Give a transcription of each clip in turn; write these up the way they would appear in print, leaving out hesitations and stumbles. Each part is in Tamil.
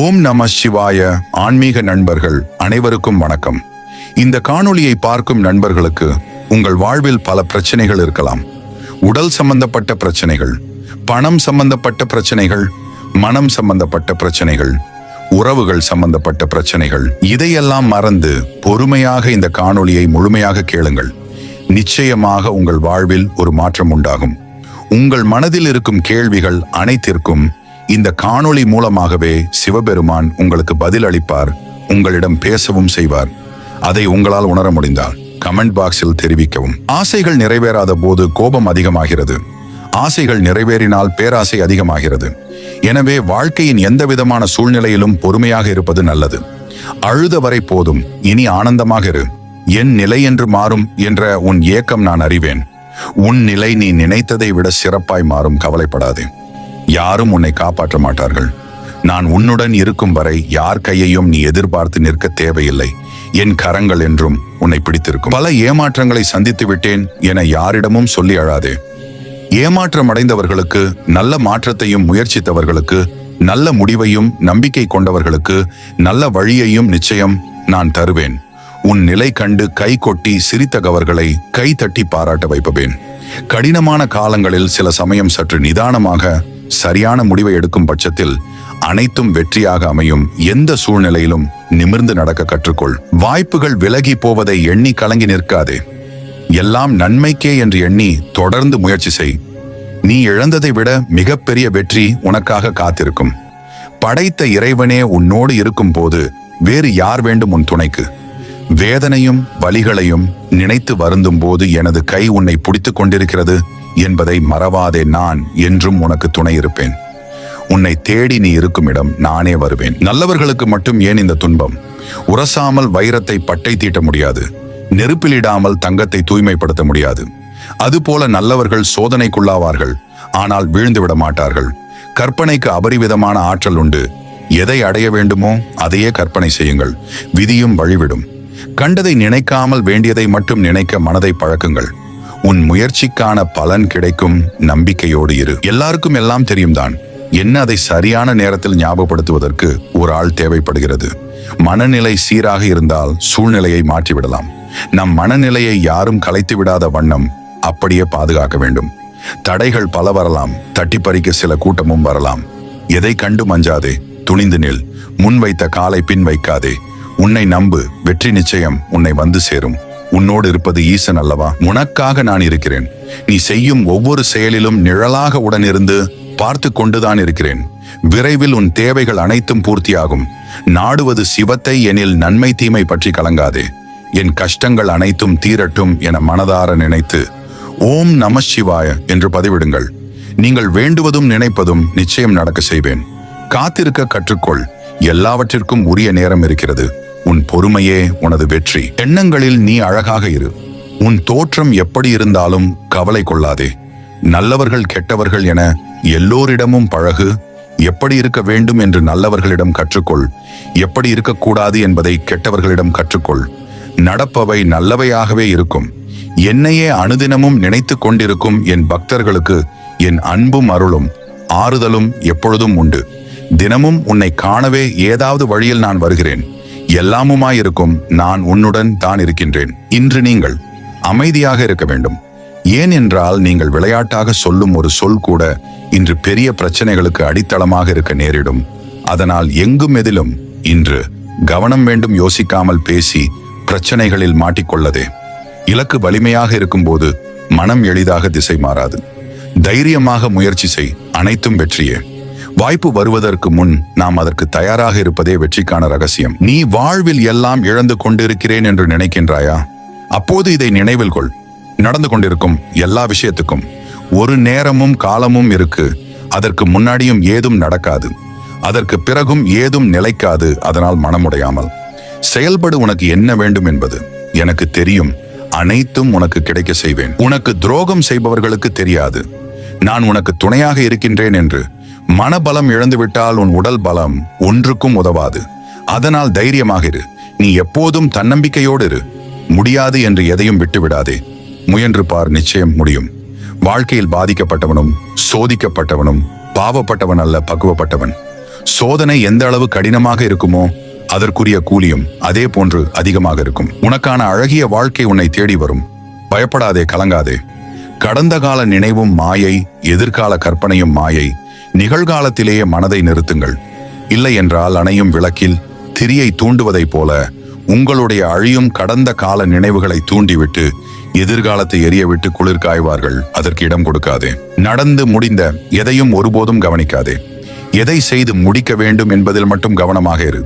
ஓம் நம சிவாய. ஆன்மீக நண்பர்கள் அனைவருக்கும் வணக்கம். இந்த காணொளியை பார்க்கும் நண்பர்களுக்கு உங்கள் வாழ்வில் பல பிரச்சனைகள் இருக்கலாம். உடல் சம்பந்தப்பட்ட பிரச்சனைகள், பணம் சம்பந்தப்பட்ட பிரச்சனைகள், மனம் சம்பந்தப்பட்ட பிரச்சனைகள், உறவுகள் சம்பந்தப்பட்ட பிரச்சனைகள். இதையெல்லாம் மறந்து பொறுமையாக இந்த காணொளியை முழுமையாக கேளுங்கள். நிச்சயமாக உங்கள் வாழ்வில் ஒரு மாற்றம் உண்டாகும். உங்கள் மனதில் இருக்கும் கேள்விகள் அனைத்திற்கும் இந்த காணொளி மூலமாகவே சிவபெருமான் உங்களுக்கு பதில் அளிப்பார், உங்களிடம் பேசவும் செய்வார். அதை உங்களால் உணர முடிந்தால் கமெண்ட் பாக்ஸில் தெரிவிக்கவும். ஆசைகள் நிறைவேறாத போது கோபம் அதிகமாகிறது. ஆசைகள் நிறைவேறினால் பேராசை அதிகமாகிறது. எனவே வாழ்க்கையின் எந்த விதமான சூழ்நிலையிலும் பொறுமையாக இருப்பது நல்லது. அழுத வரை போதும், இனி ஆனந்தமாக இரு. என் நிலை என்று மாறும் என்ற உன் ஏக்கம் நான் அறிவேன். உன் நிலை நீ நினைத்ததை விட சிறப்பாய் மாறும், கவலைப்படாதே. யாரும் உன்னை காப்பாற்ற மாட்டார்கள். நான் உன்னுடன் இருக்கும் வரை யார் கையையும் நீ எதிர்பார்த்து நிற்க தேவையில்லை. என் கரங்கள் என்றும் உன்னை பிடித்திருக்கும். பல ஏமாற்றங்களை சந்தித்து விட்டேன் என யாரிடமும் சொல்லி அழாதே. ஏமாற்றம் அடைந்தவர்களுக்கு, நல்ல மாற்றத்தையும் முயற்சித்தவர்களுக்கு, நல்ல முடிவையும் நம்பிக்கை கொண்டவர்களுக்கு நல்ல வழியையும் நிச்சயம் நான் தருவேன். உன் நிலை கண்டு கை கொட்டி சிரித்தவர்களை கை தட்டி பாராட்ட வைப்பேன். கடினமான காலங்களில் சில சமயம் சற்று நிதானமாக சரியான முடிவை எடுக்கும் பட்சத்தில் அனைத்தும் வெற்றியாக அமையும். எந்த சூழ்நிலையிலும் நிமிர்ந்து நடக்க கற்றுக்கொள். வாய்ப்புகள் விலகி போவதை எண்ணி கலங்கி நிற்காதே. எல்லாம் நன்மைக்கே என்று எண்ணி தொடர்ந்து முயற்சி செய். நீ இழந்ததை விட மிகப்பெரிய வெற்றி உனக்காக காத்திருக்கும். படைத்த இறைவனே உன்னோடு இருக்கும் போது வேறு யார் வேண்டும் உன் துணைக்கு? வேதனையும் வலிகளையும் நினைத்து வருந்தும் போது எனது கை உன்னை பிடித்துக் கொண்டிருக்கிறது என்பதை மறவாதே. நான் என்றும் உனக்கு துணை இருப்பேன். உன்னை தேடி நீ இருக்கும் இடம் நானே வருவேன். நல்லவர்களுக்கு மட்டும் ஏன் இந்த துன்பம்? உரசாமல் வைரத்தை பட்டை தீட்ட முடியாது. நெருப்பிலிடாமல் தங்கத்தை தூய்மைப்படுத்த முடியாது. அதுபோல நல்லவர்கள் சோதனைக்குள்ளாவார்கள், ஆனால் வீழ்ந்து விட மாட்டார்கள். கற்பனைக்கு அபரிவிதமான ஆற்றல் உண்டு. எதை அடைய வேண்டுமோ அதையே கற்பனை செய்யுங்கள். விதியும் வழிவிடும். கண்டதை நினைக்காமல் வேண்டியதை மட்டும் நினைக்க மனதை பழக்குங்கள். உன் முயற்சிக்கான பலன் கிடைக்கும். நம்பிக்கையோடு இரு. எல்லாருக்கும் எல்லாம் தெரியும் தான். என்ன, அதை சரியான நேரத்தில் ஞாபகப்படுத்துவதற்கு ஒரு ஆள் தேவைப்படுகிறது. மனநிலை சீராக இருந்தால் சூழ்நிலையை மாற்றிவிடலாம். நம் மனநிலையை யாரும் கலைத்து விடாத வண்ணம் அப்படியே பாதுகாக்க வேண்டும். தடைகள் பல வரலாம். தட்டி பறிக்க சில கூட்டமும் வரலாம். எதை கண்டு மஞ்சாதே, துணிந்து நில். முன் வைத்த காலை பின் வைக்காதே. உன்னை நம்பு, வெற்றி நிச்சயம் உன்னை வந்து சேரும். உன்னோடு இருப்பது ஈசன் அல்லவா? உனக்காக நான் இருக்கிறேன். நீ செய்யும் ஒவ்வொரு செயலிலும் நிழலாக உடனிருந்து பார்த்து கொண்டுதான் இருக்கிறேன். விரைவில் உன் தேவைகள் அனைத்தும் பூர்த்தியாகும். நாடுவது சிவத்தை எனில் நன்மை தீமை பற்றி கலங்காதே. என் கஷ்டங்கள் அனைத்தும் தீரட்டும் என மனதார நினைத்து ஓம் நம சிவாய என்று பதிவிடுங்கள். நீங்கள் வேண்டுவதும் நினைப்பதும் நிச்சயம் நடக்க செய்வேன். காத்திருக்க கற்றுக்கொள். எல்லாவற்றிற்கும் உரிய நேரம் இருக்கிறது. உன் பொறுமையே உனது வெற்றி. எண்ணங்களில் நீ அழகாக இரு. உன் தோற்றம் எப்படி இருந்தாலும் கவலை கொள்ளாதே. நல்லவர்கள் கெட்டவர்கள் என எல்லோரிடமும் பழகு. எப்படி இருக்க வேண்டும் என்று நல்லவர்களிடம் கற்றுக்கொள். எப்படி இருக்கக்கூடாது என்பதை கெட்டவர்களிடம் கற்றுக்கொள். நடப்பவை நல்லவையாகவே இருக்கும். என்னையே அனுதினமும் நினைத்து கொண்டிருக்கும் என் பக்தர்களுக்கு என் அன்பும் அருளும் ஆறுதலும் எப்பொழுதும் உண்டு. தினமும் உன்னை காணவே ஏதாவது வழியில் நான் வருகிறேன். எல்லாமுமாயிருக்கும் நான் உன்னுடன் தான் இருக்கின்றேன். இன்று நீங்கள் அமைதியாக இருக்க வேண்டும். ஏன் என்றால் நீங்கள் விளையாட்டாக சொல்லும் ஒரு சொல் கூட இன்று பெரிய பிரச்சனைகளுக்கு அடித்தளமாக இருக்க நேரிடும். அதனால் எங்கும் எதிலும் இன்று கவனம் வேண்டும். யோசிக்காமல் பேசி பிரச்சனைகளில் மாட்டிக்கொள்ளதே. இலக்கு வலிமையாக இருக்கும்போது மனம் எளிதாக திசை மாறாது. தைரியமாக முயற்சி செய். அனைத்தும் வெற்றியே. வாய்ப்பு வருவதற்கு முன் நாம் அதற்கு தயாராக இருப்பதே வெற்றிக்கான ரகசியம். நீ வாழ்வில் எல்லாம் இழந்து கொண்டிருக்கிறேன் என்று நினைக்கின்றாயா? அப்போது இதை நினைவில் கொள். நடந்து கொண்டிருக்கும் எல்லா விஷயத்துக்கும் ஒரு நேரமும் காலமும் இருக்கு. அதற்கு முன்னாடியும் ஏதும் நடக்காது. அதற்கு பிறகும் ஏதும் நிலைக்காது. அதனால் மனமுடையாமல் செயல்படு. உனக்கு என்ன வேண்டும் என்பது எனக்கு தெரியும். அனைத்தும் உனக்கு கிடைக்க செய்வேன். உனக்கு துரோகம் செய்பவர்களுக்கு தெரியாது நான் உனக்கு துணையாக இருக்கின்றேன் என்று. மனபலம் இழந்துவிட்டால் உன் உடல் பலம் ஒன்றுக்கும் உதவாது. அதனால் தைரியமாக இரு. நீ எப்போதும் தன்னம்பிக்கையோடு இரு. முடியாது என்று எதையும் விட்டுவிடாதே. முயன்று பார், நிச்சயம் முடியும். வாழ்க்கையில் பாதிக்கப்பட்டவனும் சோதிக்கப்பட்டவனும் பாவப்பட்டவன் அல்ல, பக்குவப்பட்டவன். சோதனை எந்த அளவு கடினமாக இருக்குமோ அதற்குரிய கூலியும் அதே போன்று அதிகமாக இருக்கும். உனக்கான அழகிய வாழ்க்கை உன்னை தேடி வரும். பயப்படாதே, கலங்காதே. கடந்த கால நினைவும் மாயை, எதிர்கால கற்பனையும் மாயை. நிகழ்காலத்திலேயே மனதை நிறுத்துங்கள். இல்லை என்றால் அணையும் விளக்கில் திரியை தூண்டுவதைப் போல உங்களுடைய அழியும் கடந்த கால நினைவுகளை தூண்டிவிட்டு எதிர்காலத்தை எரிய விட்டு குளிர் காய்வார்கள். அதற்கு இடம் கொடுக்காதே. நடந்து முடிந்த எதையும் ஒருபோதும் கவனிக்காதே. எதை செய்து முடிக்க வேண்டும் என்பதில் மட்டும் கவனமாக இரு.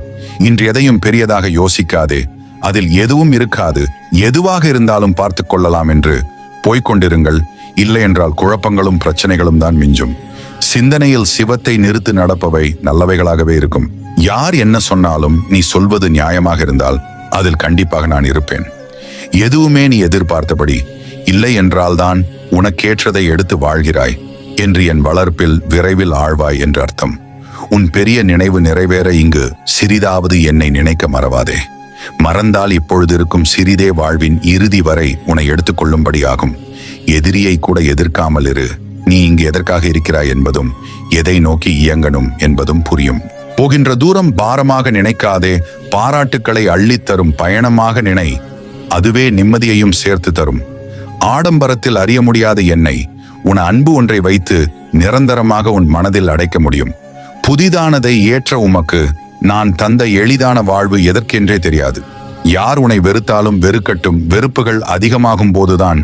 இன்று எதையும் பெரியதாக யோசிக்காதே. அதில் எதுவும் இருக்காது, எதுவாக இருந்தாலும் பார்த்து கொள்ளலாம் என்று போய்கொண்டிருங்கள். இல்லை என்றால் குழப்பங்களும் பிரச்சனைகளும் தான் மிஞ்சும். சிந்தனையில் சிவத்தை நிறுத்து நடப்பவை நல்லவைகளாகவே இருக்கும். யார் என்ன சொன்னாலும் நீ சொல்வது நியாயமாக இருந்தால் அதில் கண்டிப்பாக நான் இருப்பேன். எதுவுமே நீ எதிர்பார்த்தபடி இல்லை என்றால்தான் உனக்கேற்றதை எடுத்து வாழ்கிறாய் என்று என் வளர்ப்பில் விரைவில் ஆழ்வாய் என்று அர்த்தம். உன் பெரிய நினைவு நிறைவேற இங்கு சிறிதாவது என்னை நினைக்க மறவாதே. மறந்தால் இப்பொழுது இருக்கும் சிறிதே வாழ்வின் இறுதி வரை உன்னை எடுத்துக்கொள்ளும்படி ஆகும். எதிரியை கூட எதிர்க்காமல் இரு. நீ இங்கு எதற்காக இருக்கிறாய் என்பதும் எதை நோக்கி இயங்கணும் என்பதும் புரியும். போகின்ற தூரம் பாரமாக நினைக்காதே. பாராட்டுக்களை அள்ளித்தரும் பயணமாக நினை. அதுவே நிம்மதியையும் சேர்த்து தரும். ஆடம்பரத்தில் அறிய முடியாத என்னை உன் அன்பு ஒன்றை வைத்து நிரந்தரமாக உன் மனதில் அடைக்க முடியும். புதிதானதை ஏற்ற உமக்கு நான் தந்த எளிதான வாழ்வு எதற்கென்றே தெரியாது. யார் உன்னை வெறுத்தாலும் வெறுக்கட்டும். வெறுப்புகள் அதிகமாகும் போதுதான்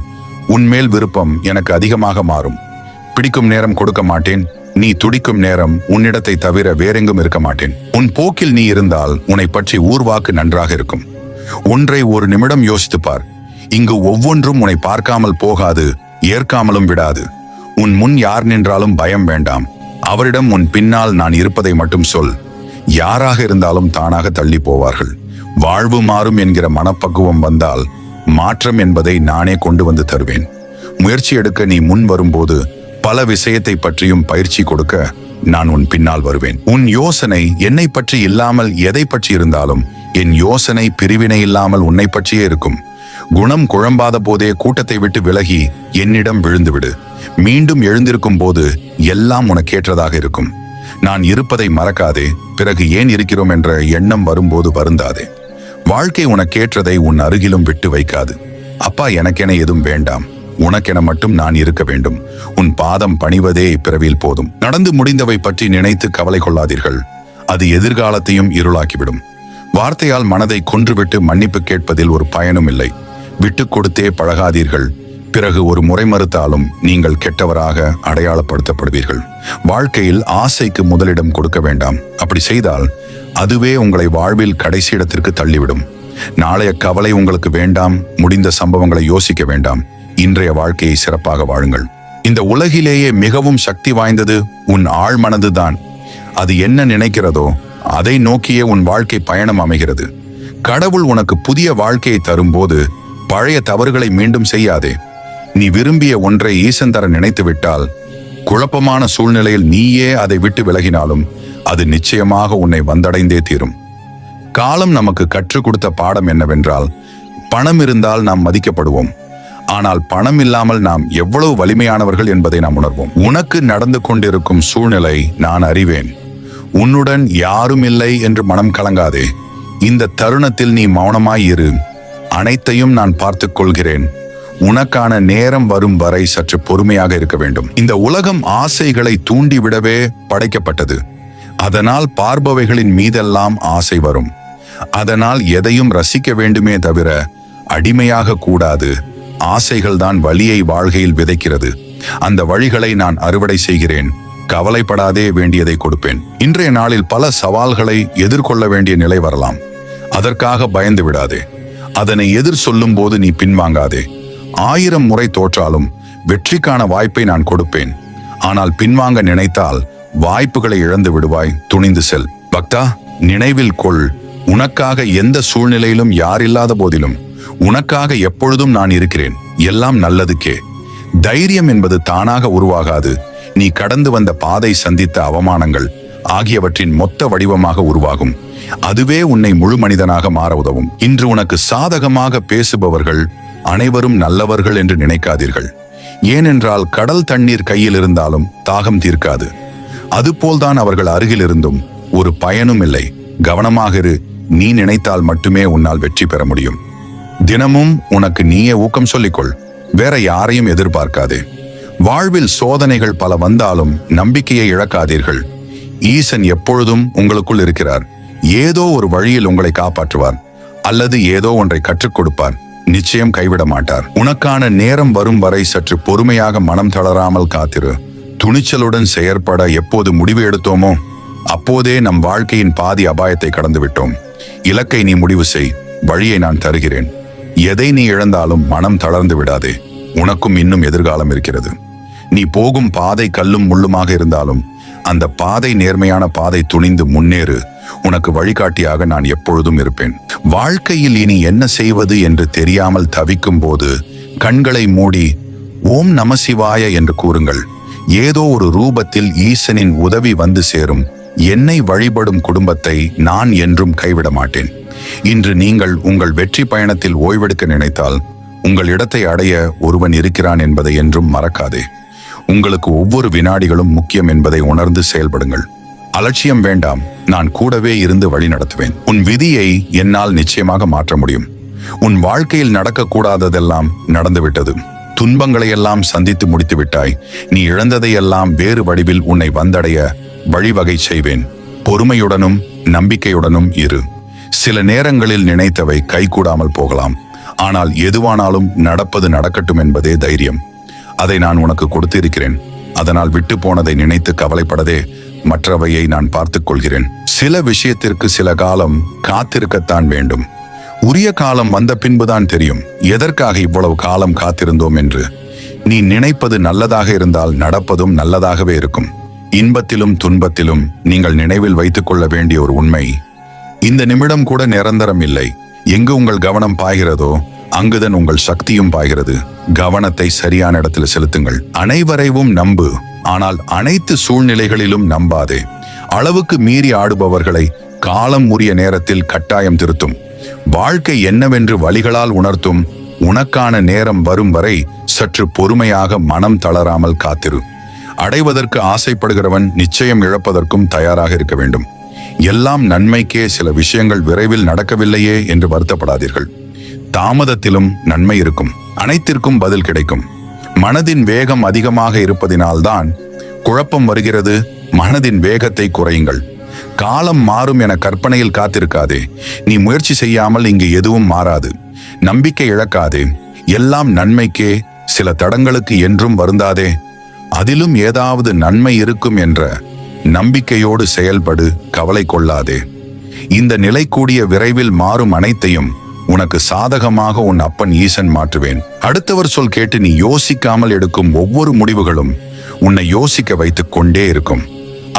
உன்மேல் விருப்பம் எனக்கு அதிகமாக மாறும். பிடிக்கும் நேரம் கொடுக்க மாட்டேன். நீ துடிக்கும் நேரம் உன்னிடத்தை தவிர வேறெங்கும் இருக்க மாட்டேன். உன் போக்கில் நீ இருந்தால் உன்னை பற்றி ஊர்வாக்கு நன்றாக இருக்கும். ஒன்றை ஒரு நிமிடம் யோசித்துப்பார். இங்கு ஒவ்வொன்றும் உன்னை பார்க்காமல் போகாது, ஏற்காமலும் விடாது. உன் முன் யார் நின்றாலும் பயம் வேண்டாம். அவரிடம் உன் பின்னால் நான் இருப்பதை மட்டும் சொல். யாராக இருந்தாலும் தானாக தள்ளி போவார்கள். வாழ்வு மாறும் என்கிற மனப்பக்குவம் வந்தால் மாற்றம் என்பதை நானே கொண்டு வந்து தருவேன். முயற்சி எடுக்க நீ முன் வரும்போது பல விஷயத்தை பற்றியும் பயிற்சி கொடுக்க நான் உன் பின்னால் வருவேன். உன் யோசனை என்னை பற்றி இல்லாமல் எதை பற்றி இருந்தாலும் என் யோசனை பிரிவினை இல்லாமல் உன்னை பற்றியே இருக்கும். குணம் குழம்பாத போதே கூட்டத்தை விட்டு விலகி என்னிடம் விழுந்துவிடு. மீண்டும் எழுந்திருக்கும் போது எல்லாம் உனக்கேற்றதாக இருக்கும். நான் இருப்பதை மறக்காதே. பிறகு ஏன் இருக்கிறோம் என்ற எண்ணம் வரும்போது வருந்தாதே. வாழ்க்கை உனக்கேற்றதை உன் அருகிலும் விட்டு வைக்காது. அப்பா, எனக்கென எதுவும் வேண்டாம், உனக்கென மட்டும் நான் இருக்க வேண்டும். உன் பாதம் பணிவதே இப்பிறவியில் போதும். நடந்து முடிந்தவை பற்றி நினைத்து கவலை கொள்ளாதீர்கள். அது எதிர்காலத்தையும் இருளாக்கிவிடும். வார்த்தையால் மனதை கொன்றுவிட்டு மன்னிப்பு கேட்பதில் ஒரு பயனும் இல்லை. விட்டு கொடுத்தே பழகாதீர்கள். பிறகு ஒரு முறை மறுத்தாலும் நீங்கள் கெட்டவராக அடையாளப்படுத்தப்படுவீர்கள். வாழ்க்கையில் ஆசைக்கு முதலிடம் கொடுக்க வேண்டாம். அப்படி செய்தால் அதுவே உங்களை வாழ்வில் கடைசி இடத்திற்கு தள்ளிவிடும். நாளைய கவலை உங்களுக்கு வேண்டாம். முடிந்த சம்பவங்களை யோசிக்க வேண்டாம். இன்றைய வாழ்க்கையை சிறப்பாக வாழுங்கள். இந்த உலகிலேயே மிகவும் சக்தி வாய்ந்தது உன் ஆழ்மனதுதான். அது என்ன நினைக்கிறதோ அதை நோக்கியே உன் வாழ்க்கை பயணம் அமைகிறது. கடவுள் உனக்கு புதிய வாழ்க்கையை தரும்போது பழைய தவறுகளை மீண்டும் செய்யாதே. நீ விரும்பிய ஒன்றை ஈசன் தர நினைத்து விட்டால் குழப்பமான சூழ்நிலையில் நீயே அதை விட்டு விலகினாலும் அது நிச்சயமாக உன்னை வந்தடைந்தே தீரும். காலம் நமக்கு கற்றுக் கொடுத்த பாடம் என்னவென்றால், பணம் இருந்தால் நாம் மதிக்கப்படுவோம். ஆனால் பணம் இல்லாமல் நாம் எவ்வளவு வலிமையானவர்கள் என்பதை நாம் உணர்வோம். உனக்கு நடந்து கொண்டிருக்கும் சூழ்நிலை நான் அறிவேன். உன்னுடன் யாரும் இல்லை என்று மனம் கலங்காதே. இந்த தருணத்தில் நீ மௌனமாய் இரு. அனைத்தையும் நான் பார்த்துக் கொள்கிறேன். உனக்கான நேரம் வரும் வரை சற்று பொறுமையாக இருக்க வேண்டும். இந்த உலகம் ஆசைகளை தூண்டிவிடவே படைக்கப்பட்டது. அதனால் பார்ப்பவைகளின் மீதெல்லாம் ஆசை வரும். அதனால் எதையும் ரசிக்க வேண்டுமே தவிர அடிமையாக கூடாது. ஆசைகள் தான் வழியை வாழ்கையில் விதைக்கிறது. அந்த வழிகளை நான் அறுவடை செய்கிறேன். கவலைப்படாதே, வேண்டியதை கொடுப்பேன். இன்றைய நாளில் பல சவால்களை எதிர்கொள்ள வேண்டிய நிலை வரலாம். அதற்காக பயந்து விடாதே. அதனை எதிர் சொல்லும் போது நீ பின்வாங்காதே. 1000 முறை தோற்றாலும் வெற்றிக்கான வாய்ப்பை நான் கொடுப்பேன். ஆனால் பின்வாங்க நினைத்தால் வாய்ப்புகளை இழந்து விடுவாய். துணிந்து செல். பக்தா, நினைவில் கொள், உனக்காக எந்த சூழ்நிலையிலும் யாரில்லாத போதிலும் உனக்காக எப்பொழுதும் நான் இருக்கிறேன். எல்லாம் நல்லதுக்கே. தைரியம் என்பது தானாக உருவாகாது. நீ கடந்து வந்த பாதை, சந்தித்த அவமானங்கள் ஆகியவற்றின் மொத்த வடிவமாக உருவாகும். அதுவே உன்னை முழு மனிதனாக மாற உதவும். இன்று உனக்கு சாதகமாக பேசுபவர்கள் அனைவரும் நல்லவர்கள் என்று நினைக்காதீர்கள். ஏனென்றால் கடல் தண்ணீர் கையில் இருந்தாலும் தாகம் தீர்க்காது. அதுபோல்தான் அவர்கள் அருகில் இருந்தும் ஒரு பயனும் இல்லை. கவனமாக இரு. நீ நினைத்தால் மட்டுமே உன்னால் வெற்றி பெற முடியும். தினமும் உனக்கு நீயே ஊக்கம் சொல்லிக்கொள். வேற யாரையும் எதிர்பார்க்காதே. வாழ்வில் சோதனைகள் பல வந்தாலும் நம்பிக்கையை இழக்காதீர்கள். ஈசன் எப்பொழுதும் உங்களுக்குள் இருக்கிறார். ஏதோ ஒரு வழியில் உங்களை காப்பாற்றுவார், அல்லது ஏதோ ஒன்றை கற்றுக் கொடுப்பார். நிச்சயம் கைவிட மாட்டார். உனக்கான நேரம் வரும் வரை சற்று பொறுமையாக மனம் தளராமல் காத்திரு. துணிச்சலுடன் செயற்பட எப்போது முடிவு எடுத்தோமோ அப்போதே நம் வாழ்க்கையின் பாதி அபாயத்தை கடந்து விட்டோம். இலக்கை நீ முடிவு செய், வழியை நான் தருகிறேன். எதை நீ இழந்தாலும் மனம் தளர்ந்து விடாதே. உனக்கும் இன்னும் எதிர்காலம் இருக்கிறது. நீ போகும் பாதை கல்லும் முள்ளுமாக இருந்தாலும் அந்த பாதை நேர்மையான பாதை. துணிந்து முன்னேறு. உனக்கு வழிகாட்டியாக நான் எப்பொழுதும் இருப்பேன். வாழ்க்கையில் இனி என்ன செய்வது என்று தெரியாமல் தவிக்கும் போது கண்களை மூடி ஓம் நம சிவாய என்று கூறுங்கள். ஏதோ ஒரு ரூபத்தில் ஈசனின் உதவி வந்து சேரும். என்னை வழிபடும் குடும்பத்தை நான் என்றும் கைவிட மாட்டேன். இன்று நீங்கள் உங்கள் வெற்றி பயணத்தில் ஓய்வெடுக்க நினைத்தால் உங்கள் இடத்தை அடைய ஒருவன் இருக்கிறான் என்பதை என்றும் மறக்காதே. உங்களுக்கு ஒவ்வொரு வினாடிகளும் முக்கியம் என்பதை உணர்ந்து செயல்படுங்கள். அலட்சியம் வேண்டாம். நான் கூடவே இருந்து வழி நடத்துவேன். உன் விதியை என்னால் நிச்சயமாக மாற்ற முடியும். உன் வாழ்க்கையில் நடக்கக்கூடாததெல்லாம் நடந்துவிட்டது. துன்பங்களை எல்லாம் சந்தித்து முடித்து விட்டாய். நீ இழந்ததையெல்லாம் வேறு வடிவில் உன்னை வந்தடைய வழிவகை செய்வேன். பொறுமையுடனும் நம்பிக்கையுடனும் இரு. சில நேரங்களில் நினைத்தவை கைகூடாமல் போகலாம். ஆனால் எதுவானாலும் நடப்பது நடக்கட்டும் என்பதே தைரியம். அதை நான் உனக்கு கொடுத்து இருக்கிறேன். அதனால் விட்டு போனதை நினைத்து கவலைப்படதே. மற்றவையை நான் பார்த்துக் கொள்கிறேன். சில விஷயத்திற்கு சில காலம் காத்திருக்கத்தான் வேண்டும். உரிய காலம் வந்த பின்புதான் தெரியும் எதற்காக இவ்வளவு காலம் காத்திருந்தோம் என்று. நீ நினைப்பது நல்லதாக இருந்தால் நடப்பதும் நல்லதாகவே இருக்கும். இன்பத்திலும் துன்பத்திலும் நீங்கள் நினைவில் வைத்துக் கொள்ள வேண்டிய ஒரு உண்மை, இந்த நிமிடம் கூட நிரந்தரம் இல்லை. எங்கு உங்கள் கவனம் பாய்கிறதோ அங்குதான் உங்கள் சக்தியும் பாய்கிறது. கவனத்தை சரியான இடத்தில் செலுத்துங்கள். அனைவரையும் நம்பு, ஆனால் அனைத்து சூழ்நிலைகளிலும் நம்பாதே. அளவுக்கு மீறி ஆடுபவர்களை காலம் உரிய நேரத்தில் கட்டாயம் திருத்தும். வாழ்க்கை என்னவென்று வழிகளால் உணர்த்தும். உனக்கான நேரம் வரும் வரை சற்று பொறுமையாக மனம் தளராமல் காத்திரு. அடைவதற்கு ஆசைப்படுகிறவன் நிச்சயம் இழப்பதற்கும் தயாராக இருக்க வேண்டும். எல்லாம் நன்மைக்கே. சில விஷயங்கள் விரைவில் நடக்கவில்லையே என்று வருத்தப்படாதீர்கள். தாமதத்திலும் நன்மை இருக்கும். அனைத்திற்கும் பதில் கிடைக்கும். மனதின் வேகம் அதிகமாக இருப்பதினால்தான் குழப்பம் வருகிறது. மனதின் வேகத்தை குறையுங்கள். காலம் மாறும் என கற்பனையில் காத்திருக்காதே. நீ முயற்சி செய்யாமல் இங்கு எதுவும் மாறாது. நம்பிக்கை இழக்காதே. எல்லாம் நன்மைக்கே. சில தடங்களுக்கு என்றும் வருந்தாதே. அதிலும் ஏதாவது நன்மை இருக்கும் என்ற நம்பிக்கையோடு செயல்படு. கவலை கொள்ளாதே. இந்த நிலை கூடிய விரைவில் மாறும். அனைத்தையும் உனக்கு சாதகமாக உன் அப்பன் ஈசன் மாற்றுவேன். அடுத்தவர் சொல் கேட்டு நீ யோசிக்காமல் எடுக்கும் ஒவ்வொரு முடிவுகளும் உன்னை யோசிக்க வைத்துக் கொண்டே இருக்கும்.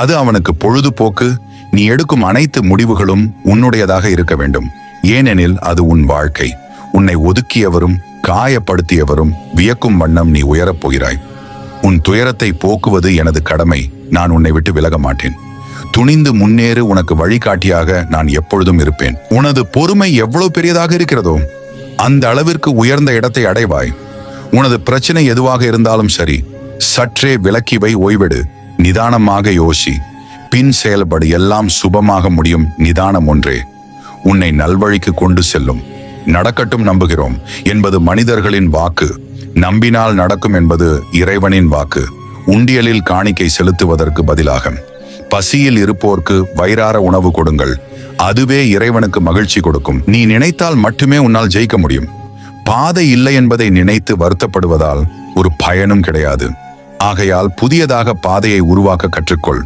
அது அவனுக்கு பொழுதுபோக்கு. நீ எடுக்கும் அனைத்து முடிவுகளும் உன்னுடையதாக இருக்க வேண்டும். ஏனெனில் அது உன் வாழ்க்கை. உன்னை ஒதுக்கியவரும் காயப்படுத்தியவரும் வியக்கும் வண்ணம் நீ உயரப் போகிறாய். உன் துயரத்தை போக்குவது எனது கடமை. நான் உன்னை விட்டு விலக மாட்டேன். துணிந்து முன்னேறு. உனக்கு வழிகாட்டியாக நான் எப்பொழுதும் இருப்பேன். உனது பொறுமை எவ்வளவு பெரியதாக இருக்கிறதோ அந்த அளவிற்கு உயர்ந்த இடத்தை அடைவாய். உனது பிரச்சனை எதுவாக இருந்தாலும் சரி, சற்றே விலக்கி வை. ஓய்வெடு. நிதானமாக யோசி. பின் செயல்படு. எல்லாம் சுபமாக முடியும். நிதானம் ஒன்றே உன்னை நல்வழிக்கு கொண்டு செல்லும். நடக்கட்டும் நம்புகிறோம் என்பது மனிதர்களின் வாக்கு. நம்பினால் நடக்கும் என்பது இறைவனின் வாக்கு. உண்டியலில் காணிக்கை செலுத்துவதற்கு பதிலாக பசியில் இருப்போர்க்கு வயிறார உணவு கொடுங்கள். அதுவே இறைவனுக்கு மகிழ்ச்சி கொடுக்கும். நீ நினைத்தால் மட்டுமே உன்னால் ஜெயிக்க முடியும். பாதை இல்லை என்பதை நினைத்து வருத்தப்படுவதால் ஒரு பயனும் கிடையாது. ஆகையால் புதியதாக பாதையை உருவாக்க கற்றுக்கொள்.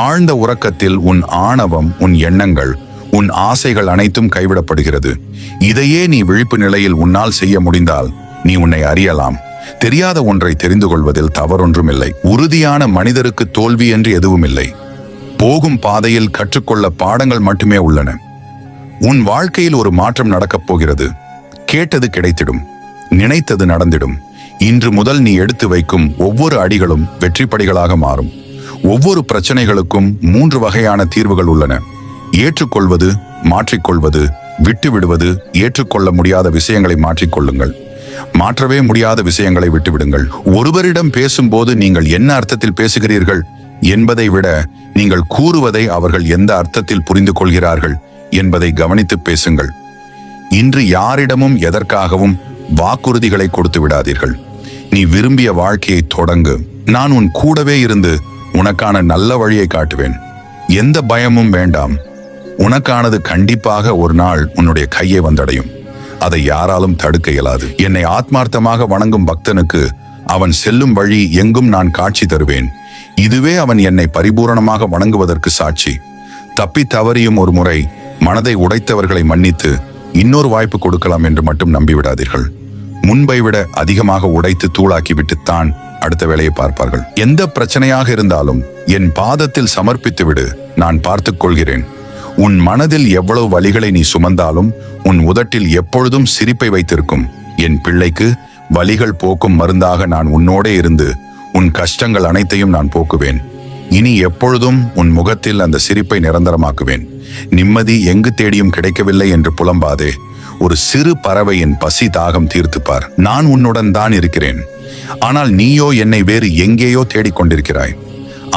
ஆழ்ந்த உறக்கத்தில் உன் ஆணவம், உன் எண்ணங்கள், உன் ஆசைகள் அனைத்தும் கைவிடப்படுகிறது. இதையே நீ விழிப்பு நிலையில் உன்னால் செய்ய முடிந்தால் நீ உன்னை அறியலாம். தெரியாத ஒன்றை தெரிந்து கொள்வதில் தவறொன்றும் இல்லை. உறுதியான மனிதருக்கு தோல்வி என்று எதுவும் இல்லை. போகும் பாதையில் கற்றுக்கொள்ள பாடங்கள் மட்டுமே உள்ளன. உன் வாழ்க்கையில் ஒரு மாற்றம் நடக்கப் போகிறது. கேட்டது கிடைத்திடும். நினைத்தது நடந்திடும். இன்று முதல் நீ எடுத்து வைக்கும் ஒவ்வொரு அடிகளும் வெற்றிப்படிகளாக மாறும். ஒவ்வொரு பிரச்சனைகளுக்கும் 3 வகையான தீர்வுகள் உள்ளன. ஏற்றுக்கொள்வது, மாற்றிக்கொள்வது, விட்டுவிடுவது. ஏற்றுக்கொள்ள முடியாத விஷயங்களை மாற்றிக்கொள்ளுங்கள். மாற்றவே முடியாத விஷயங்களை விட்டுவிடுங்கள். ஒருவரிடம் பேசும்போது நீங்கள் என்ன அர்த்தத்தில் பேசுகிறீர்கள் என்பதை விட நீங்கள் கூறுவதை அவர்கள் எந்த அர்த்தத்தில் புரிந்து கொள்கிறார்கள் என்பதை கவனித்து பேசுங்கள். இன்று யாரிடமும் எதற்காகவும் வாக்குறுதிகளை கொடுத்து விடாதீர்கள். நீ விரும்பிய வாழ்க்கையை தொடங்கு. நான் உன் கூடவே இருந்து உனக்கான நல்ல வழியை காட்டுவேன். எந்த பயமும் வேண்டாம். உனக்கானது கண்டிப்பாக ஒரு நாள் உன்னுடைய கையை வந்தடையும். அதை யாராலும் தடுக்க இயலாது. என்னை ஆத்மார்த்தமாக வணங்கும் பக்தனுக்கு அவன் செல்லும் வழி எங்கும் நான் காட்சி தருவேன். இதுவே அவன் என்னை பரிபூரணமாக வணங்குவதற்கு சாட்சி. தப்பி தவறியும் ஒரு முறை மனதை உடைத்தவர்களை மன்னித்து இன்னொரு வாய்ப்பு கொடுக்கலாம் என்று மட்டும் நம்பிவிடாதீர்கள். முன்பை விட அதிகமாக உடைத்து தூளாக்கிவிட்டுத்தான் அடுத்த வேலையை பார்ப்பார்கள். எந்த பிரச்சனையாக இருந்தாலும் என் பாதத்தில் சமர்ப்பித்து விடு, நான் பார்த்துக் கொள்கிறேன். உன் மனதில் எவ்வளவு வலிகளை நீ சுமந்தாலும் உன் உதட்டில் எப்பொழுதும் சிரிப்பை வைத்திருக்கும் என் பிள்ளைக்கு வலிகள் போக்கும் மருந்தாக நான் உன்னோடே இருந்து உன் கஷ்டங்கள் அனைத்தையும் நான் போக்குவேன். இனி எப்பொழுதும் உன் முகத்தில் அந்த சிரிப்பை நிரந்தரமாக்குவேன். நிம்மதி எங்கு தேடியும் கிடைக்கவில்லை என்று புலம்பாதே. ஒரு சிறு பறவையின் பசி தாகம் தீர்த்துப்பார். நான் உன்னுடன் தான் இருக்கிறேன். ஆனால் நீயோ என்னை வேறு எங்கேயோ தேடிக்கொண்டிருக்கிறாய்.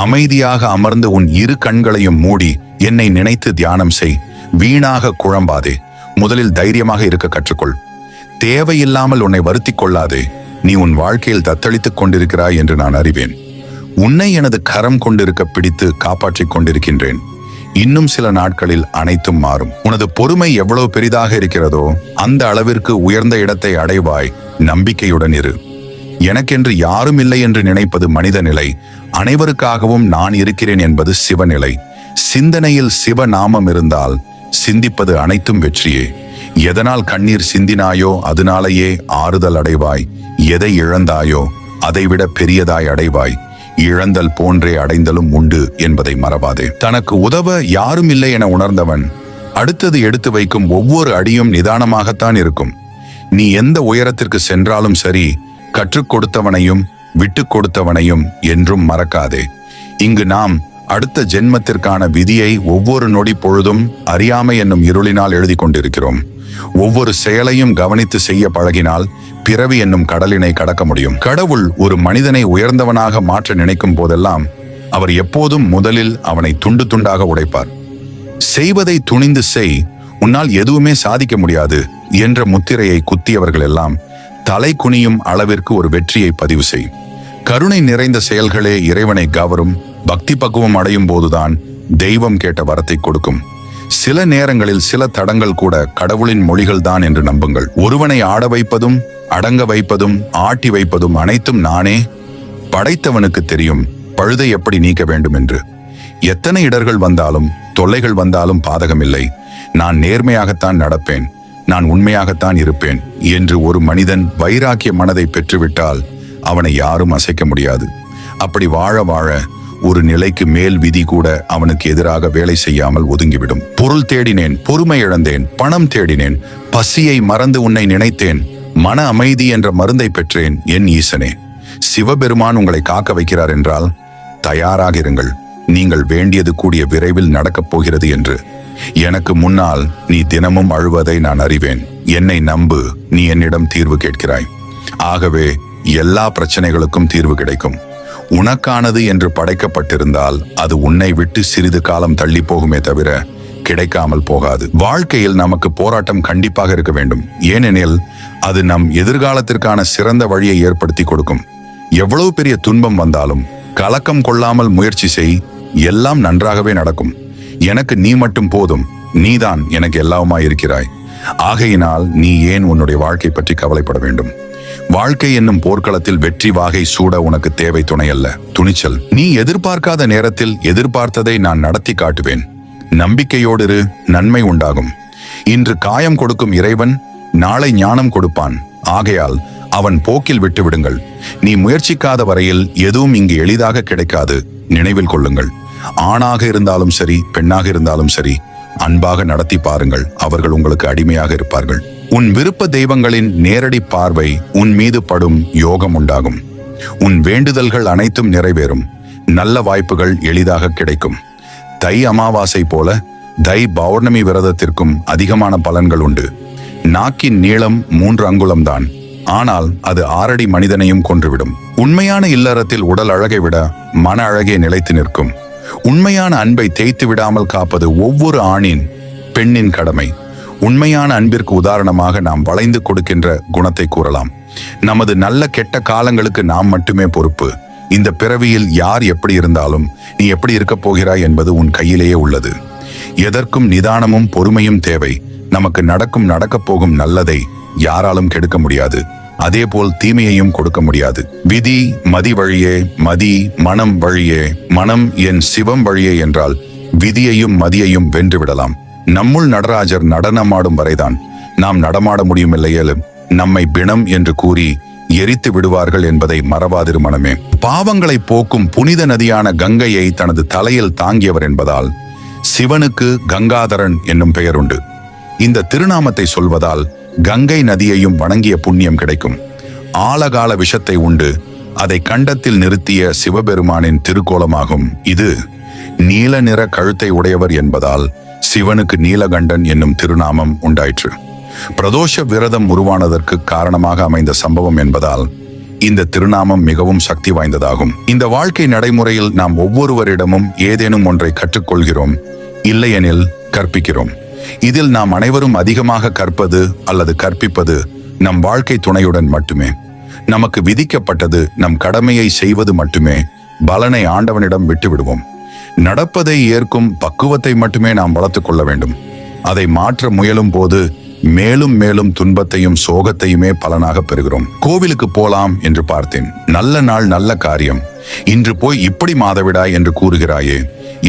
அமைதியாக அமர்ந்து உன் இரு கண்களையும் மூடி என்னை நினைத்து தியானம் செய். வீணாக குழம்பாதே. முதலில் தைரியமாக இருக்க கற்றுக்கொள். தேவையில்லாமல் உன்னை வருத்திக் கொள்ளாதே. நீ உன் வாழ்க்கையில் தத்தளித்துக் கொண்டிருக்கிறாய் என்று நான் அறிவேன். உன்னை எனது கரம் கொண்டிருக்க பிடித்து காப்பாற்றிக் கொண்டிருக்கின்றேன். இன்னும் சில நாட்களில் அனைத்தும் மாறும். உனது பொறுமை எவ்வளவு பெரிதாக இருக்கிறதோ அந்த அளவிற்கு உயர்ந்த இடத்தை அடைவாய். நம்பிக்கையுடன் இரு. எனக்கென்று யாரும் இல்லை என்று நினைப்பது மனித நிலை. அனைவருக்காகவும் நான் இருக்கிறேன் என்பது சிவநிலை. சிந்தனையில் சிவநாமம் இருந்தால் சிந்திப்பது அனைத்தும் வெற்றியே. எதனால் கண்ணீர் சிந்தினாயோ அதனாலேயே ஆறுதல் அடைவாய். எதை இழந்தாயோ அதைவிட பெரியதாய் அடைவாய். இழந்தல் போன்றே அடைந்தலும் உண்டு என்பதை மறவாதே. தனக்கு உதவ யாரும் இல்லை என உணர்ந்தவன் அடுத்தது எடுத்து வைக்கும் ஒவ்வொரு அடியும் நிதானமாகத்தான் இருக்கும். நீ எந்த உயரத்திற்கு சென்றாலும் சரி, கற்றுக் கொடுத்தவனையும் விட்டு கொடுத்தவனையும் என்றும் மறக்காதே. இங்கு நாம் அடுத்த ஜென்மத்திற்கான விதியை ஒவ்வொரு நொடி பொழுதும் அறியாமை என்னும் இருளினால் எழுதி கொண்டிருக்கிறோம். ஒவ்வொரு செயலையும் கவனித்து செய்ய பழகினால் பிறவி என்னும் கடலினை கடக்க முடியும். கடவுள் ஒரு மனிதனை உயர்ந்தவனாக மாற்ற நினைக்கும் போதெல்லாம் அவர் எப்போதும் முதலில் அவனை துண்டு துண்டாக உடைப்பார். செய்வதை துணிந்து செய், உன்னால் எதுவுமே சாதிக்க முடியாது என்ற முத்திரையை குத்தியவர்கள் எல்லாம் தலை குனியும் அளவிற்கு ஒரு வெற்றியை பதிவு செய். கருணை நிறைந்த செயல்களே இறைவனை கவரும். பக்தி பக்குவம் அடையும் போதுதான் தெய்வம் கேட்ட வரத்தை கொடுக்கும். சில நேரங்களில் சில தடங்கள் கூட கடவுளின் மொழிகள் தான் என்று நம்புங்கள். ஒருவனை ஆட வைப்பதும் அடங்க வைப்பதும் ஆட்டி வைப்பதும் அனைத்தும் நானே. படைத்தவனுக்கு தெரியும் பழுதை எப்படி நீக்க வேண்டும் என்று. எத்தனை இடர்கள் வந்தாலும் தொல்லைகள் வந்தாலும் பாதகமில்லை. நான் நேர்மையாகத்தான் நடப்பேன், நான் உண்மையாகத்தான் இருப்பேன் என்று ஒரு மனிதன் வைராக்கிய மனதை பெற்றுவிட்டால் அவனை யாரும் அசைக்க முடியாது. அப்படி வாழ வாழ ஒரு நிலைக்கு மேல் விதி கூட அவனுக்கு எதிராக வேலை செய்யாமல் ஒதுங்கிவிடும். பொருள் தேடினேன், பொறுமை இழந்தேன், பணம் தேடினேன், பசியை மறந்து உன்னை நினைத்தேன், மன அமைதி என்ற மருந்தை பெற்றேன் என் ஈசனே. சிவபெருமான் உங்களை காக்க வைக்கிறார் என்றால் தயாராக இருங்கள். நீங்கள் வேண்டியது கூடிய விரைவில் நடக்கப் போகிறது என்று. எனக்கு முன்னால் நீ தினமும் அழுவதை நான் அறிவேன். என்னை நம்பு, நீ என்னிடம் தீர்வு கேட்கிறாய். ஆகவே எல்லா பிரச்சனைகளுக்கும் தீர்வு கிடைக்கும். உனக்கானது என்று படைக்கப்பட்டிருந்தால் அது உன்னை விட்டு சிறிது காலம் தள்ளி போகுமே தவிர கிடைக்காமல் போகாது. வாழ்க்கையில் நமக்கு போராட்டம் கண்டிப்பாக இருக்க வேண்டும். ஏனெனில் அது நம் எதிர்காலத்திற்கான சிறந்த வழியை ஏற்படுத்தி கொடுக்கும். எவ்வளவு பெரிய துன்பம் வந்தாலும் கலக்கம் கொள்ளாமல் முயற்சி செய், எல்லாம் நன்றாகவே நடக்கும். எனக்கு நீ மட்டும் போதும், நீதான் எனக்கு எல்லாவுமாய் இருக்கிறாய். ஆகையினால் நீ ஏன் உன்னுடைய வாழ்க்கை பற்றி கவலைப்பட வேண்டும்? வாழ்க்கை என்னும் போர்க்களத்தில் வெற்றி வாகை சூட உனக்கு தேவை துணை அல்ல, துணிச்சல். நீ எதிர்பார்க்காத நேரத்தில் எதிர்பார்த்ததை நான் நடத்தி காட்டுவேன். நம்பிக்கையோடு இரு, நன்மை உண்டாகும். இன்று காயம் கொடுக்கும் இறைவன் நாளை ஞானம் கொடுப்பான். ஆகையால் அவன் போக்கில் விட்டு விடுங்கள். நீ முயற்சிக்காத வரையில் எதுவும் இங்கு எளிதாக கிடைக்காது, நினைவில் கொள்ளுங்கள். ஆணாக இருந்தாலும் சரி, பெண்ணாக இருந்தாலும் சரி, அன்பாக நடத்தி பாருங்கள். அவர்கள் உங்களுக்கு அடிமையாக இருப்பார்கள். உன் விருப்ப தெய்வங்களின் நேரடி பார்வை உன் மீது படும், யோகம் உண்டாகும். உன் வேண்டுதல்கள் அனைத்தும் நிறைவேறும். நல்ல வாய்ப்புகள் எளிதாக கிடைக்கும். தை அமாவாசை போல தை பௌர்ணமி விரதத்திற்கும் அதிகமான பலன்கள் உண்டு. நாக்கின் நீளம் 3 அங்குலம்தான், ஆனால் அது 6 அடி மனிதனையும் கொன்றுவிடும். உண்மையான இல்லறத்தில் உடல் அழகை விட மன அழகே நிலைத்து நிற்கும். உண்மையான அன்பை தேய்த்து விடாமல் காப்பது ஒவ்வொரு ஆணின் பெண்ணின் கடமை. உண்மையான அன்பிற்கு உதாரணமாக நாம் வளைந்து கொடுக்கின்ற குணத்தை கூறலாம். நமது நல்ல கெட்ட காலங்களுக்கு நாம் மட்டுமே பொறுப்பு. இந்த பிறவியில் யார் எப்படி இருந்தாலும் நீ எப்படி இருக்கப் போகிறாய் என்பது உன் கையிலேயே உள்ளது. எதற்கும் நிதானமும் பொறுமையும் தேவை. நமக்கு நடக்கப் போகும் நல்லதை யாராலும் கெடுக்க முடியாது. அதேபோல் தீமையையும் கொடுக்க முடியாது. விதி மதி வழியே, மதி மனம் வழியே, மனம் என் சிவம் வழியே என்றால் விதியையும் மதியையும் வென்று விடலாம். நம்முள் நடராஜர் நடனமாடும் வரைதான் நாம் நடமாட முடியும். இல்லையேலும் நம்மை பிணம் என்று கூறி எரித்து விடுவார்கள் என்பதை மறவாதிரு மனமே. பாவங்களை போக்கும் புனித நதியான கங்கையை தனது தலையில் தாங்கியவர் என்பதால் சிவனுக்கு கங்காதரன் என்னும் பெயர் உண்டு. இந்த திருநாமத்தை சொல்வதால் கங்கை நதியையும் வணங்கிய புண்ணியம் கிடைக்கும். ஆழகால விஷத்தை உண்டு அதை கண்டத்தில் நிறுத்திய சிவபெருமானின் திருக்கோலமாகும் இது. நீல நிற கழுத்தை உடையவர் என்பதால் சிவனுக்கு நீலகண்டன் என்னும் திருநாமம் உண்டாயிற்று. பிரதோஷ விரதம் உருவானதற்கு காரணமாக அமைந்த சம்பவம் என்பதால் இந்த திருநாமம் மிகவும் சக்தி வாய்ந்ததாகும். இந்த வாழ்க்கை நடைமுறையில் நாம் ஒவ்வொருவரிடமும் ஏதேனும் ஒன்றை கற்றுக்கொள்கிறோம், இல்லையெனில் கற்பிக்கிறோம். இதில் நாம் அனைவரும் அதிகமாக கற்பது அல்லது கற்பிப்பது நம் வாழ்க்கை துணையுடன் மட்டுமே. நமக்கு விதிக்கப்பட்டது நம் கடமையை செய்வது மட்டுமே. பலனை ஆண்டவனிடம் விட்டு விடுவோம். நடப்பதை ஏற்கும் பக்குவத்தை மட்டுமே நாம் வளர்த்துக் கொள்ள வேண்டும். அதை மாற்ற முயலும் போது மேலும் மேலும் துன்பத்தையும் சோகத்தையுமே பலனாக பெறுகிறோம். கோவிலுக்கு போலாம் என்று பார்த்தேன். நல்ல நாள், நல்ல காரியம். இன்று போய் இப்படி மாதவிடாய் என்று கூறுகிறாயே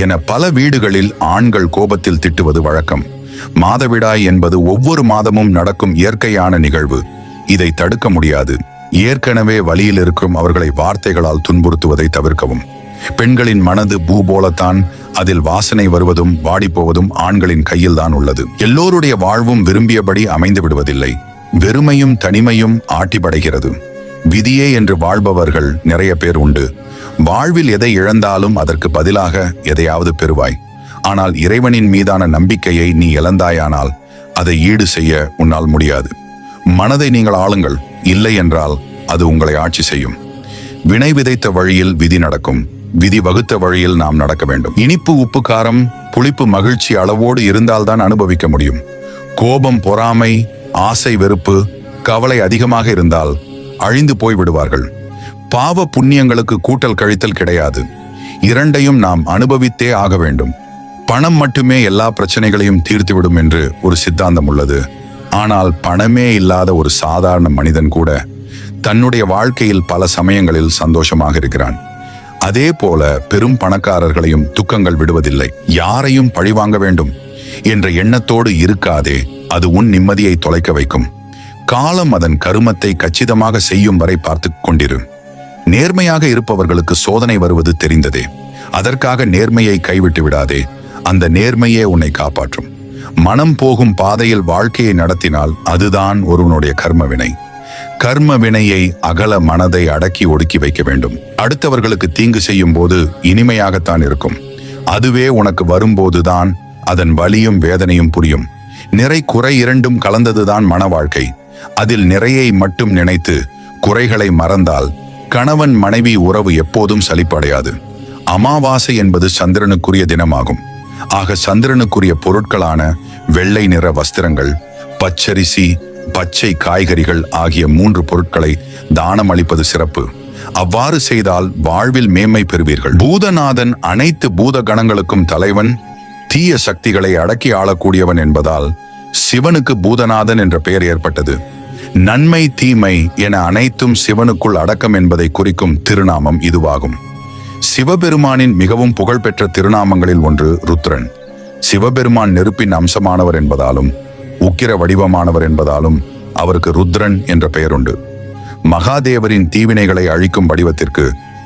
என பல வீடுகளில் ஆண்கள் கோபத்தில் திட்டுவது வழக்கம். மாதவிடாய் என்பது ஒவ்வொரு மாதமும் நடக்கும் இயற்கையான நிகழ்வு. இதை தடுக்க முடியாது. ஏற்கனவே வலியில் இருக்கும் அவர்களை வார்த்தைகளால் துன்புறுத்துவதை தவிர்க்கவும். பெண்களின் மனது பூ போலத்தான். அதில் வாசனை வருவதும் வாடிப்போவதும் ஆண்களின் கையில் தான் உள்ளது. எல்லோருடைய வாழ்வும் விரும்பியபடி அமைந்து விடுவதில்லை. வெறுமையும் தனிமையும் ஆட்டிப்படைகிறது. விதியே என்று வாழ்பவர்கள் நிறைய பேர் உண்டு. வாழ்வில் எதை இழந்தாலும் அதற்கு பதிலாக எதையாவது பெறுவாய். ஆனால் இறைவனின் மீதான நம்பிக்கையை நீ இழந்தாயானால் அதை ஈடு செய்ய உன்னால் முடியாது. மனதை நீங்கள் ஆளுங்கள், இல்லை என்றால் அது உங்களை ஆட்சி செய்யும். வினை விதைத்த வழியில் விதி நடக்கும். விதி வகுத்த வழியில் நாம் நடக்க வேண்டும். இனிப்பு, உப்பு, காரம், புளிப்பு, மகிழ்ச்சி அளவோடு இருந்தால்தான் அனுபவிக்க முடியும். கோபம், பொறாமை, ஆசை, வெறுப்பு, கவலை அதிகமாக இருந்தால் அழிந்து போய் விடுவார்கள். பாவ புண்ணியங்களுக்கு கூட்டல் கழித்தல் கிடையாது. இரண்டையும் நாம் அனுபவித்தே ஆக வேண்டும். பணம் மட்டுமே எல்லா பிரச்சனைகளையும் தீர்த்துவிடும் என்று ஒரு சித்தாந்தம் உள்ளது. ஆனால் பணமே இல்லாத ஒரு சாதாரண மனிதன் கூட தன்னுடைய வாழ்க்கையில் பல சமயங்களில் சந்தோஷமாக இருக்கிறான். அதே போல பெரும் பணக்காரர்களையும் துக்கங்கள் விடுவதில்லை. யாரையும் பழிவாங்க வேண்டும் என்ற எண்ணத்தோடு இருக்காதே, அது உன் நிம்மதியை தொலைக்க வைக்கும். காலம் அதன் கருமத்தை கச்சிதமாக செய்யும் வரை பார்த்து கொண்டிரு. நேர்மையாக இருப்பவர்களுக்கு சோதனை வருவது தெரிந்ததே. அதற்காக நேர்மையை கைவிட்டு விடாதே. அந்த நேர்மையே உன்னை காப்பாற்றும். மனம் போகும் பாதையில் வாழ்க்கையை நடத்தினால் அதுதான் ஒருவனுடைய கர்ம வினை. கர்ம வினையை அகல மனதை அடக்கி ஒடுக்கி வைக்க வேண்டும். அடுத்தவர்களுக்கு தீங்கு செய்யும் போது இனிமையாகத்தான் இருக்கும். அதுவே உனக்கு வரும்போதுதான் அதன் வலியும் வேதனையும் புரியும். நிறை குறை இரண்டும் கலந்ததுதான் மன வாழ்க்கை. அதில் நிறையை மட்டும் நினைத்து குறைகளை மறந்தால் கணவன் மனைவி உறவு எப்போதும் சலிப்படையாது. அமாவாசை என்பது சந்திரனுக்குரிய தினமாகும். ஆக சந்திரனுக்குரிய பொருட்களான வெள்ளை நிற வஸ்திரங்கள், பச்சரிசி, பச்சை காய்கறிகள் ஆகிய 3 பொருட்களை தானம் அளிப்பது சிறப்பு. அவ்வாறு செய்தால் வாழ்வில் மேன்மை பெறுவீர்கள். பூதநாதன் அனைத்து பூத கணங்களுக்கும் தலைவன், தீய சக்திகளை அடக்கி ஆளக்கூடியவன் என்பதால் சிவனுக்கு பூதநாதன் என்ற பெயர் ஏற்பட்டது. நன்மை தீமை என அனைத்தும் சிவனுக்குள் அடக்கம் என்பதை குறிக்கும் திருநாமம் இதுவாகும். சிவபெருமானின் மிகவும் புகழ்பெற்ற திருநாமங்களில் ஒன்று ருத்ரன். சிவபெருமான் நெருப்பின் அம்சமானவர் என்பதாலும் உக்கிர வடிவமானவர் என்பதாலும் அவருக்கு ருத்ரன் என்ற பெயர் உண்டு. மகாதேவரின் தீவினைகளை அழிக்கும் வடிவத்திற்கு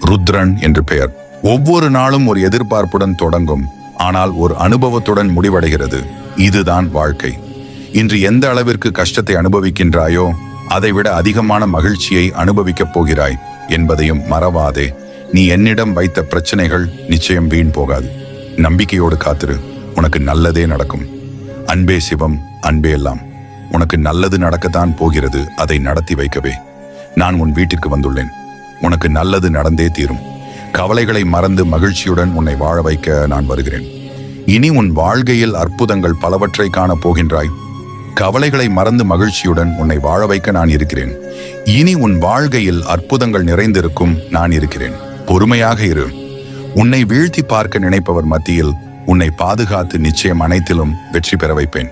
ருத்ரன் என்று பெயர். ஒவ்வொரு நாளும் ஒரு எதிர்பார்ப்புடன் தொடங்கும், ஆனால் ஒரு அனுபவத்துடன் முடிவடைகிறது. இதுதான் வாழ்க்கை. இன்று எந்த அளவிற்கு கஷ்டத்தை அனுபவிக்கின்றாயோ அதைவிட அதிகமான மகிழ்ச்சியை அனுபவிக்கப் போகிறாய் என்பதையும் மறவாதே. நீ என்னிடம் வைத்த பிரச்சனைகள் நிச்சயம் வீண் போகாது. நம்பிக்கையோடு காத்திரு, உனக்கு நல்லதே நடக்கும். அன்பே சிவம், அன்பே எல்லாம். உனக்கு நல்லது நடக்கத்தான் போகிறது, அதை நடத்தி வைக்கவே நான் உன் வீட்டிற்கு வந்துள்ளேன். உனக்கு நல்லது நடந்தே தீரும். கவலைகளை மறந்து மகிழ்ச்சியுடன் உன்னை வாழ வைக்க நான் வருகிறேன். இனி உன் வாழ்க்கையில் அற்புதங்கள் பலவற்றை காணப் போகின்றாய். கவலைகளை மறந்து மகிழ்ச்சியுடன் உன்னை வாழ வைக்க நான் இருக்கிறேன். இனி உன் வாழ்க்கையில் அற்புதங்கள் நிறைந்திருக்கும் நான் இருக்கிறேன். பொறுமையாக இரு. உன்னை வீழ்த்தி பார்க்க நினைப்பவர் மத்தியில் உன்னை பாதுகாத்து நிச்சயம் அனைத்திலும் வெற்றி பெற வைப்பேன்.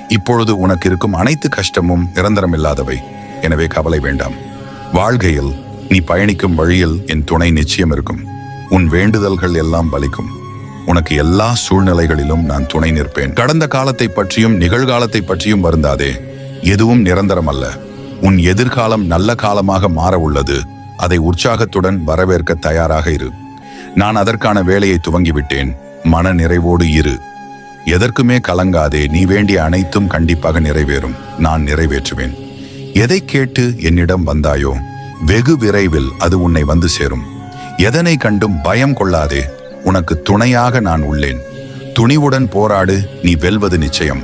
இப்பொழுது உனக்கு இருக்கும் அனைத்து கஷ்டமும் நிரந்தரமில்லாதவை. எனவே கவலை வேண்டாம். வாழ்க்கையில் நீ பயணிக்கும் வழியில் என் துணை நிச்சயம் இருக்கும். உன் வேண்டுதல்கள் எல்லாம் பலிக்கும். உனக்கு எல்லா சூழ்நிலைகளிலும் நான் துணை நிற்பேன். கடந்த காலத்தை பற்றியும் நிகழ்காலத்தை பற்றியும் வருந்தாதே. எதுவும் நிரந்தரம் அல்ல. உன் எதிர்காலம் நல்ல காலமாக மாற உள்ளது. அதை உற்சாகத்துடன் வரவேற்க தயாராக இரு. நான் அதற்கான வேலையை துவங்கிவிட்டேன். மன நிறைவோடு இரு. எதற்குமே கலங்காதே. நீ வேண்டிய அனைத்தும் கண்டிப்பாக நிறைவேறும். நான் நிறைவேற்றுவேன். எதை கேட்டு என்னிடம் வந்தாயோ வெகு விரைவில் அது உன்னை வந்து சேரும். எதனை கண்டும் பயம் கொள்ளாதே. உனக்கு துணையாக நான் உள்ளேன். துணிவுடன் போராடு. நீ வெல்வது நிச்சயம்.